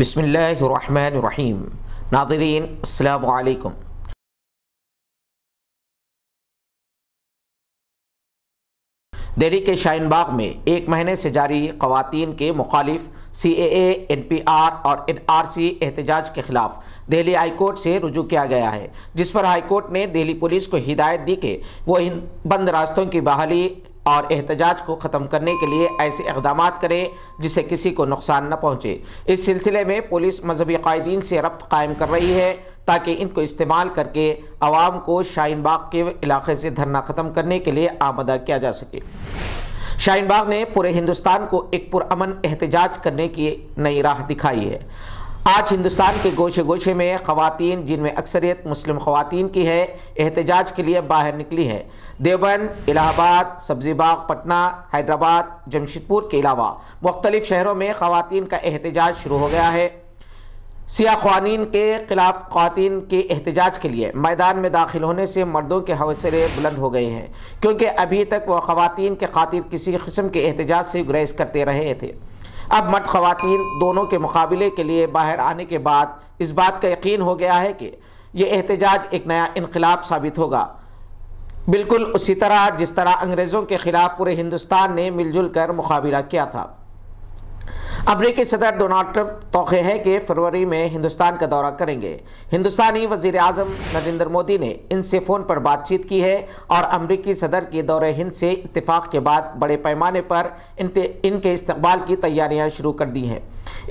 بسم اللہ الرحمن الرحیم۔ ناظرین السلام علیکم۔ دہلی کے شاہین باغ میں ایک مہینے سے جاری خواتین کے مخالف CAA, NPR اور NRC احتجاج کے خلاف دہلی ہائی کورٹ سے رجوع کیا گیا ہے، جس پر ہائی کورٹ نے دہلی پولیس کو ہدایت دی کہ وہ ان بند راستوں کی بحالی اور احتجاج کو ختم کرنے کے لیے ایسے اقدامات کرے جس سے کسی کو نقصان نہ پہنچے۔ اس سلسلے میں پولیس مذہبی قائدین سے ربط قائم کر رہی ہے تاکہ ان کو استعمال کر کے عوام کو شاہین باغ کے علاقے سے دھرنا ختم کرنے کے لیے آمادہ کیا جا سکے۔ شاہین باغ نے پورے ہندوستان کو ایک پرامن احتجاج کرنے کی نئی راہ دکھائی ہے۔ آج ہندوستان کے گوشے گوشے میں خواتین، جن میں اکثریت مسلم خواتین کی ہے، احتجاج کے لیے باہر نکلی ہیں۔ دیوبند، الہ آباد، سبزی باغ، پٹنہ، حیدرآباد، جمشید پور کے علاوہ مختلف شہروں میں خواتین کا احتجاج شروع ہو گیا ہے۔ سیاہ قوانین کے خلاف خواتین کے احتجاج کے لیے میدان میں داخل ہونے سے مردوں کے حوصلے بلند ہو گئے ہیں، کیونکہ ابھی تک وہ خواتین کے خاطر کسی قسم کے احتجاج سے گریز کرتے رہے تھے۔ اب مرد خواتین دونوں کے مقابلے کے لیے باہر آنے کے بعد اس بات کا یقین ہو گیا ہے کہ یہ احتجاج ایک نیا انقلاب ثابت ہوگا، بالکل اسی طرح جس طرح انگریزوں کے خلاف پورے ہندوستان نے مل جل کر مقابلہ کیا تھا۔ امریکی صدر ڈونلڈ ٹرمپ توقع ہے کہ فروری میں ہندوستان کا دورہ کریں گے۔ ہندوستانی وزیر اعظم نریندر مودی نے ان سے فون پر بات چیت کی ہے اور امریکی صدر کے دورہ ہند سے اتفاق کے بعد بڑے پیمانے پر ان کے استقبال کی تیاریاں شروع کر دی ہیں۔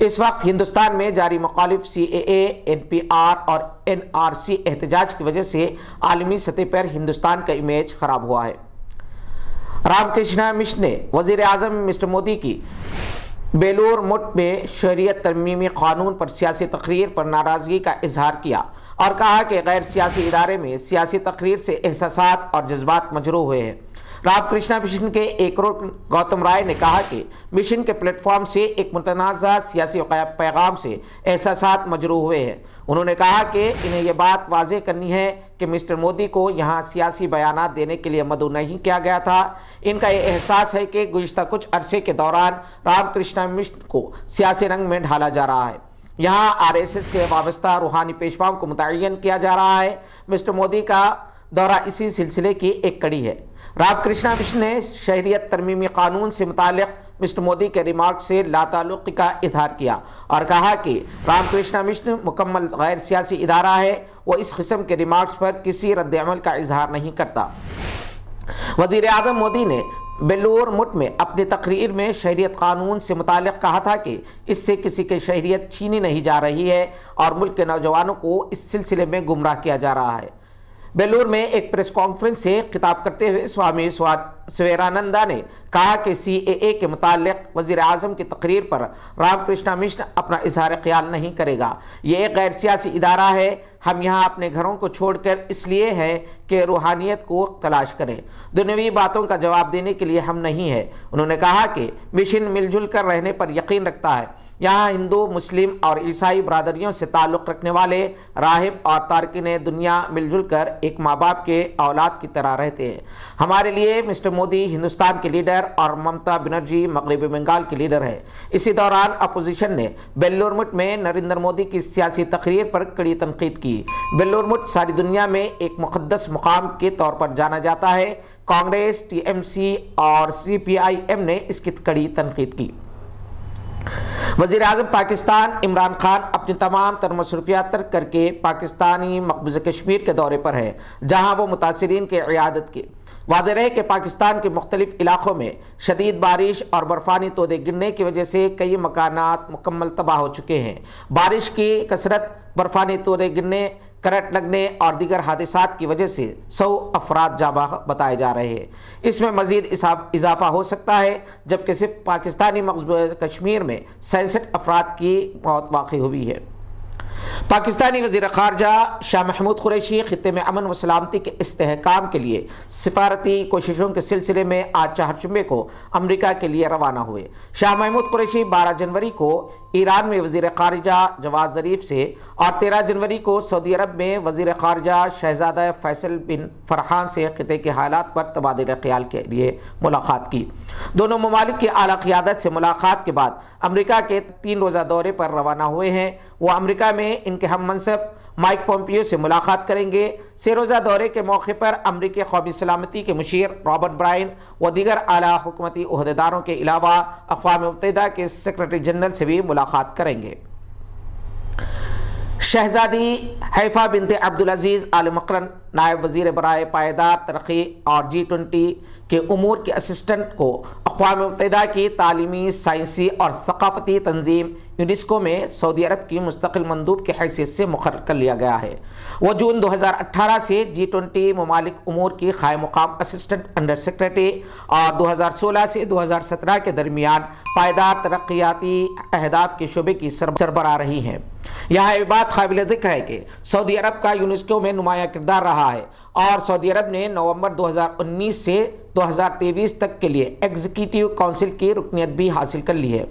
اس وقت ہندوستان میں جاری مخالف CAA, NPR اور NRC احتجاج کی وجہ سے عالمی سطح پر ہندوستان کا امیج خراب ہوا ہے۔ رام کرشنا مشن نے وزیر اعظم مسٹر مودی کی بیلور مٹھ میں شہریت ترمیمی قانون پر سیاسی تقریر پر ناراضگی کا اظہار کیا اور کہا کہ غیر سیاسی ادارے میں سیاسی تقریر سے احساسات اور جذبات مجروح ہوئے ہیں۔ رام کرشنا مشن کے ایک رکن گوتم رائے نے کہا کہ مشن کے پلیٹ فارم سے ایک متنازع سیاسی پیغام سے احساسات مجروح ہوئے ہیں۔ انہوں نے کہا کہ انہیں یہ بات واضح کرنی ہے کہ مسٹر مودی کو یہاں سیاسی بیانات دینے کے لیے مدعو نہیں کیا گیا تھا۔ ان کا یہ احساس ہے کہ گزشتہ کچھ عرصے کے دوران رام کرشنا مشن کو سیاسی رنگ میں ڈھالا جا رہا ہے۔ یہاں RSS سے وابستہ روحانی پیشواؤں کو متعین کیا جا رہا ہے۔ مسٹر مودی کا دورہ اسی سلسلے کی ایک کڑی ہے۔ رام کرشنا مشن نے شہریت ترمیمی قانون سے متعلق مسٹر مودی کے ریمارک سے لا تعلقی کا اظہار کیا اور کہا کہ رام کرشنا مشن مکمل غیر سیاسی ادارہ ہے، وہ اس قسم کے ریمارکس پر کسی رد عمل کا اظہار نہیں کرتا۔ وزیر اعظم مودی نے بیلور مٹھ میں اپنی تقریر میں شہریت قانون سے متعلق کہا تھا کہ اس سے کسی کی شہریت چھینی نہیں جا رہی ہے اور ملک کے نوجوانوں کو اس سلسلے میں گمراہ کیا جا رہا ہے۔ بیلور میں ایک پریس کانفرنس سے خطاب کرتے ہوئے سوامی سویرانندا نے کہا کہ CAA کے متعلق وزیر اعظم کی تقریر پر رام کرشنا مشن اپنا اظہار خیال نہیں کرے گا۔ یہ ایک غیر سیاسی ادارہ ہے۔ ہم یہاں اپنے گھروں کو چھوڑ کر اس لیے ہیں کہ روحانیت کو تلاش کریں، دنیوی باتوں کا جواب دینے کے لیے ہم نہیں ہیں۔ انہوں نے کہا کہ مشن مل جل کر رہنے پر یقین رکھتا ہے۔ یہاں ہندو، مسلم اور عیسائی برادریوں سے تعلق رکھنے والے راہب اور تارکین دنیا مل جل کر ایک ماں باپ کے اولاد کی طرح رہتے ہیں۔ ہمارے لیے مسٹر مودی ہندوستان کے لیڈر اور ممتا بنرجی مغربی بنگال کے لیڈر ہے۔ اسی دوران اپوزیشن نے بیلور مٹھ میں نریندر مودی کی سیاسی تقریر پر کڑی تنقید کی۔ بیلور مٹھ ساری دنیا میں ایک مقدس مقام کے طور پر جانا جاتا ہے۔ کانگریس، TMC اور CPIM نے اس کی کڑی تنقید کی۔ وزیر اعظم پاکستان عمران خان اپنی تمام تر مصروفیات ترک کر کے پاکستانی مقبوضہ کشمیر کے دورے پر ہے، جہاں وہ متاثرین کی عیادت کی۔ واضح رہے کہ پاکستان کے مختلف علاقوں میں شدید بارش اور برفانی تودے گرنے کی وجہ سے کئی مکانات مکمل تباہ ہو چکے ہیں۔ بارش کی کثرت، برفانی تودے گرنے، کرنٹ لگنے اور دیگر حادثات کی وجہ سے 100 افراد جاں بحق بتائے جا رہے ہیں۔ اس میں مزید اضافہ ہو سکتا ہے، جبکہ صرف پاکستانی مقبوضہ کشمیر میں 66 افراد کی موت واقع ہوئی ہے۔ پاکستانی وزیر خارجہ شاہ محمود قریشی خطے میں امن و سلامتی کے استحکام کے لیے سفارتی کوششوں کے سلسلے میں آج چہارشنبے کو امریکہ کے لیے روانہ ہوئے۔ شاہ محمود قریشی 12 جنوری کو ایران میں وزیر خارجہ جواد ظریف سے اور 13 جنوری کو سعودی عرب میں وزیر خارجہ شہزادہ فیصل بن فرحان سے خطے کے حالات پر تبادلہ خیال کے لیے ملاقات کی۔ دونوں ممالک کی اعلیٰ قیادت سے ملاقات کے بعد امریکہ کے 3 روزہ دورے پر روانہ ہوئے ہیں۔ وہ امریکہ میں ان کے ہم منصب مائک پومپیو سے ملاقات کریں گے۔ 3 روزہ دورے کے موقع پر امریکی قومی سلامتی کے مشیر رابرٹ برائن و دیگر اعلیٰ حکومتی عہدیداروں کے علاوہ اقوام متحدہ کے سیکرٹری جنرل سے بھی ملاقات کریں گے۔ شہزادی حیفا بنت عبدالعزیز آل مقرن نائب وزیر برائے پائیدار ترقی اور G20 کے امور کے اسسٹنٹ کو اقوام متحدہ کی تعلیمی، سائنسی اور ثقافتی تنظیم یونیسکو میں سعودی عرب کی مستقل مندوب کی حیثیت سے مقرر کر لیا گیا ہے۔ وہ جون 2018 سے G20 ممالک امور کی قائم مقام اسسٹنٹ انڈر سیکرٹری اور 2016 سے 2017 کے درمیان پائیدار ترقیاتی اہداف کے شعبے کی سربراہ رہی ہیں۔ یہاں یہ بات قابل ذکر ہے کہ سعودی عرب کا یونیسکو میں نمایاں کردار رہا ہے اور سعودی عرب نے نومبر 2019 سے 2023 تک کے لیے ایگزیکٹو کونسل کی رکنیت بھی حاصل کر لی ہے۔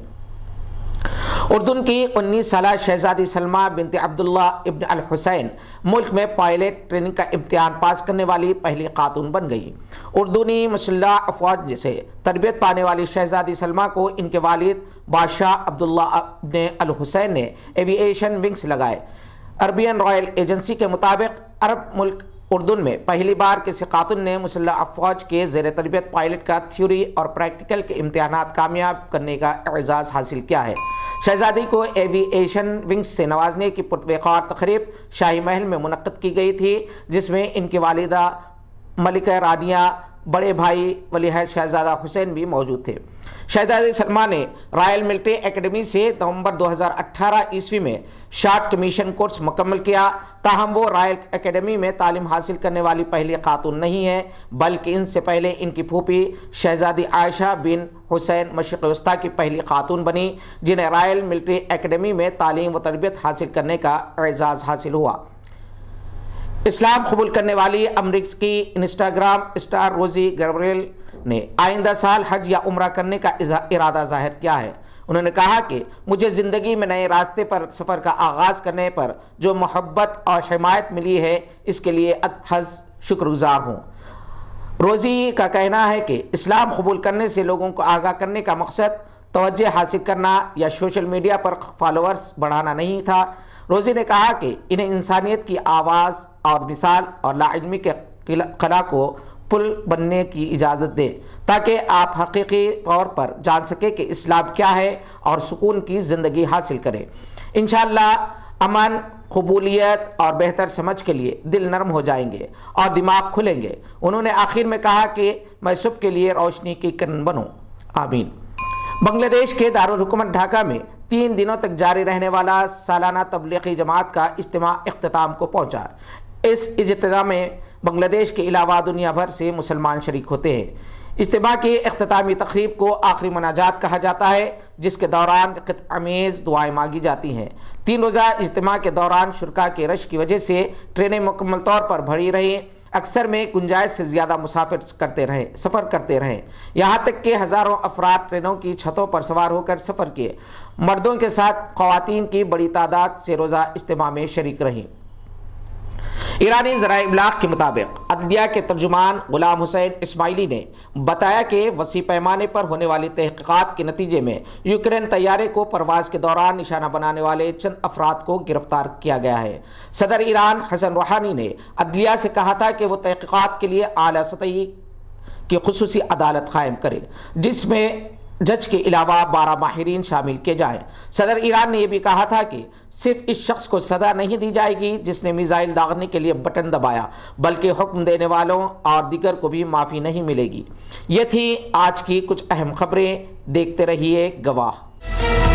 اردن کی 19 سالہ شہزادی سلمہ بنت عبداللہ ابن الحسین ملک میں پائلٹ ٹریننگ کا امتحان پاس کرنے والی پہلی خاتون بن گئی۔ اردنی مسلح افواج سے تربیت پانے والی شہزادی سلمہ کو ان کے والد بادشاہ عبداللہ ابن الحسین نے ایوی ایشن ونگز لگائے۔ عربین رائل ایجنسی کے مطابق عرب ملک اردن میں پہلی بار کسی خاتون نے مسلح افواج کے زیر تربیت پائلٹ کا تھیوری اور پریکٹیکل کے امتحانات کامیاب کرنے کا اعزاز حاصل کیا ہے۔ شہزادی کو ایوی ایشن ونگز سے نوازنے کی پرتوقار تقریب شاہی محل میں منعقد کی گئی تھی، جس میں ان کی والدہ ملکہ رانیہ، بڑے بھائی ولی عہد شہزادہ حسین بھی موجود تھے۔ شہزادی سلمہ نے رائل ملٹری اکیڈمی سے نومبر 2018 عیسوی میں شارٹ کمیشن کورس مکمل کیا، تاہم وہ رائل اکیڈمی میں تعلیم حاصل کرنے والی پہلی خاتون نہیں ہے، بلکہ ان سے پہلے ان کی پھوپھی شہزادی عائشہ بن حسین مشرق وسطیٰ کی پہلی خاتون بنی جنہیں رائل ملٹری اکیڈمی میں تعلیم و تربیت حاصل کرنے کا اعزاز حاصل ہوا۔ اسلام قبول کرنے والی امریکی انسٹاگرام اسٹار روزی گبریل نے آئندہ سال حج یا عمرہ کرنے کا ارادہ ظاہر کیا ہے۔ انہوں نے کہا کہ مجھے زندگی میں نئے راستے پر سفر کا آغاز کرنے پر جو محبت اور حمایت ملی ہے اس کے لیے ازحد شکر گزار ہوں۔ روزی کا کہنا ہے کہ اسلام قبول کرنے سے لوگوں کو آگاہ کرنے کا مقصد توجہ حاصل کرنا یا سوشل میڈیا پر فالوورز بڑھانا نہیں تھا۔ روزی نے کہا کہ انہیں انسانیت کی آواز اور مثال اور لاعلمی کے خلا کو پل بننے کی اجازت دے تاکہ آپ حقیقی طور پر جان سکیں کہ اسلام کیا ہے اور سکون کی زندگی حاصل کریں۔ انشاءاللہ امن، قبولیت اور بہتر سمجھ کے لیے دل نرم ہو جائیں گے اور دماغ کھلیں گے۔ انہوں نے آخر میں کہا کہ میں سب کے لیے روشنی کی کرن بنوں، آمین۔ بنگلہ دیش کے دارالحکومت ڈھاکہ میں 3 دنوں تک جاری رہنے والا سالانہ تبلیغی جماعت کا اجتماع اختتام کو پہنچا۔ اس اجتماع میں بنگلہ دیش کے علاوہ دنیا بھر سے مسلمان شریک ہوتے ہیں۔ اجتماع کی اختتامی تقریب کو آخری مناجات کہا جاتا ہے، جس کے دوران قطع امیز دعائیں مانگی جاتی ہیں۔ 3 روزہ اجتماع کے دوران شرکاء کے رش کی وجہ سے ٹرینیں مکمل طور پر بھری رہیں، اکثر میں گنجائش سے زیادہ مسافر سفر کرتے رہے، یہاں تک کہ ہزاروں افراد ٹرینوں کی چھتوں پر سوار ہو کر سفر کیے۔ مردوں کے ساتھ خواتین کی بڑی تعداد سے روزہ اجتماع میں شریک رہیں۔ ایرانی ذرائع ابلاغ کے مطابق عدلیہ کے ترجمان غلام حسین اسماعیلی نے بتایا کہ وسیع پیمانے پر ہونے والی تحقیقات کے نتیجے میں یوکرین طیارے کو پرواز کے دوران نشانہ بنانے والے چند افراد کو گرفتار کیا گیا ہے۔ صدر ایران حسن روحانی نے عدلیہ سے کہا تھا کہ وہ تحقیقات کے لیے اعلیٰ سطحی کی خصوصی عدالت قائم کرے، جس میں جج کے علاوہ 12 ماہرین شامل کیے جائیں۔ صدر ایران نے یہ بھی کہا تھا کہ صرف اس شخص کو سزا نہیں دی جائے گی جس نے میزائل داغنے کے لیے بٹن دبایا، بلکہ حکم دینے والوں اور دیگر کو بھی معافی نہیں ملے گی۔ یہ تھی آج کی کچھ اہم خبریں، دیکھتے رہیے گواہ۔